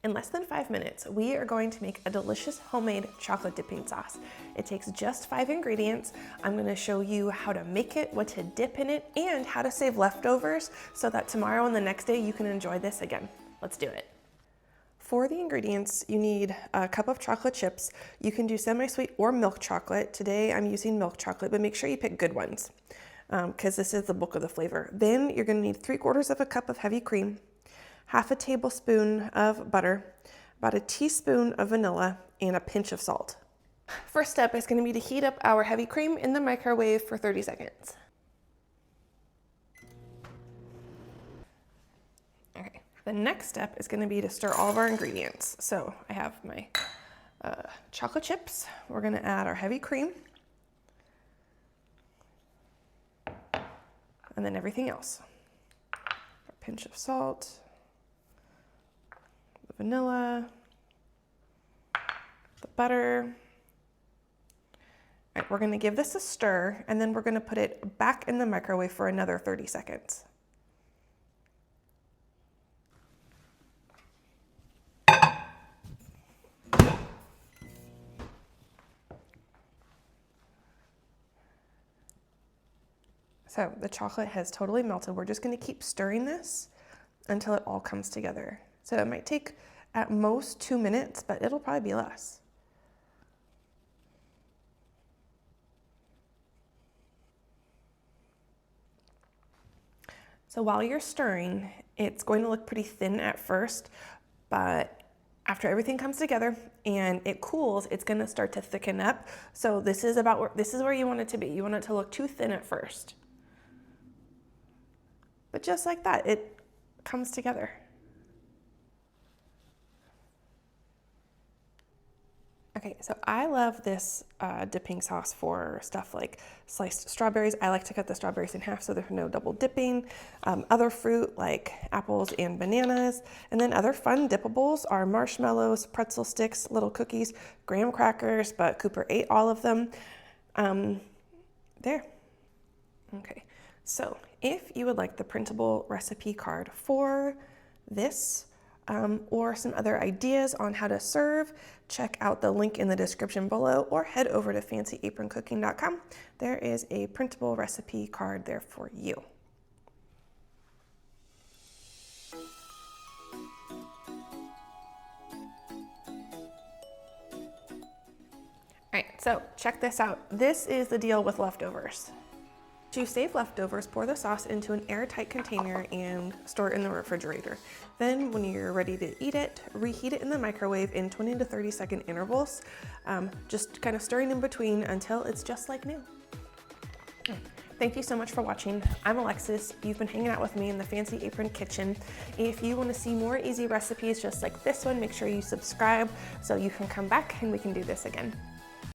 In less than 5 minutes, we are going to make a delicious homemade chocolate dipping sauce. It takes just 5 ingredients. I'm gonna show you how to make it, what to dip in it, and how to save leftovers so that tomorrow and the next day you can enjoy this again. Let's do it. For the ingredients, you need a cup of chocolate chips. You can do semi-sweet or milk chocolate. Today I'm using milk chocolate, but make sure you pick good ones because this is the bulk of the flavor. Then you're gonna need 3/4 of a cup of heavy cream, half a tablespoon of butter, about a teaspoon of vanilla, and a pinch of salt. First step is going to be to heat up our heavy cream in the microwave for 30 seconds. Okay, the next step is going to be to stir all of our ingredients. So I have my chocolate chips. We're going to add our heavy cream, and then everything else. A pinch of salt, the vanilla, the butter. All right, we're gonna give this a stir, and then we're gonna put it back in the microwave for another 30 seconds. So the chocolate has totally melted. We're just gonna keep stirring this until it all comes together. So it might take at most 2 minutes, but it'll probably be less. So while you're stirring, it's going to look pretty thin at first, but after everything comes together and it cools, it's gonna start to thicken up. So this is where you want it to be. You want it to look too thin at first. But just like that, it comes together. Okay, so I love this dipping sauce for stuff like sliced strawberries. I like to cut the strawberries in half so there's no double dipping. Other fruit like apples and bananas. And then other fun dippables are marshmallows, pretzel sticks, little cookies, graham crackers, but Cooper ate all of them. There. Okay, so if you would like the printable recipe card for this, or some other ideas on how to serve, check out the link in the description below or head over to fancyaproncooking.com. There is a printable recipe card there for you. All right, so check this out. This is the deal with leftovers. To save leftovers, pour the sauce into an airtight container and store it in the refrigerator. Then when you're ready to eat it, reheat it in the microwave in 20 to 30 second intervals, just kind of stirring in between until it's just like new. Thank you so much for watching. I'm Alexis. You've been hanging out with me in the Fancy Apron kitchen. If you want to see more easy recipes just like this one, make sure you subscribe so you can come back and we can do this again.